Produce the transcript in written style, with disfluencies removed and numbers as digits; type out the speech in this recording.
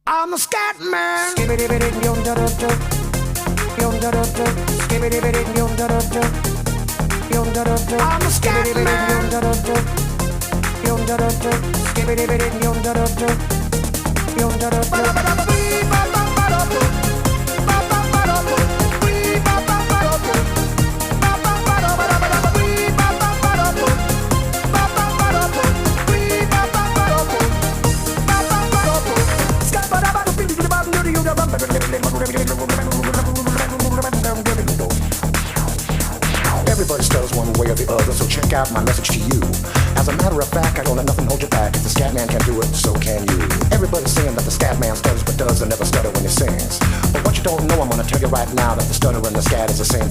I'm a scat man. I'm a scat Everybody stutters one way or the other, so check out my message to you. As a matter of fact, I don't let nothing hold you back. If the scat man can do it, so can you. Everybody's saying that the scat man stutters but doesn't never stutter when he sings. But what you don't know, I'm gonna tell you right now that the stutter and the scat is the same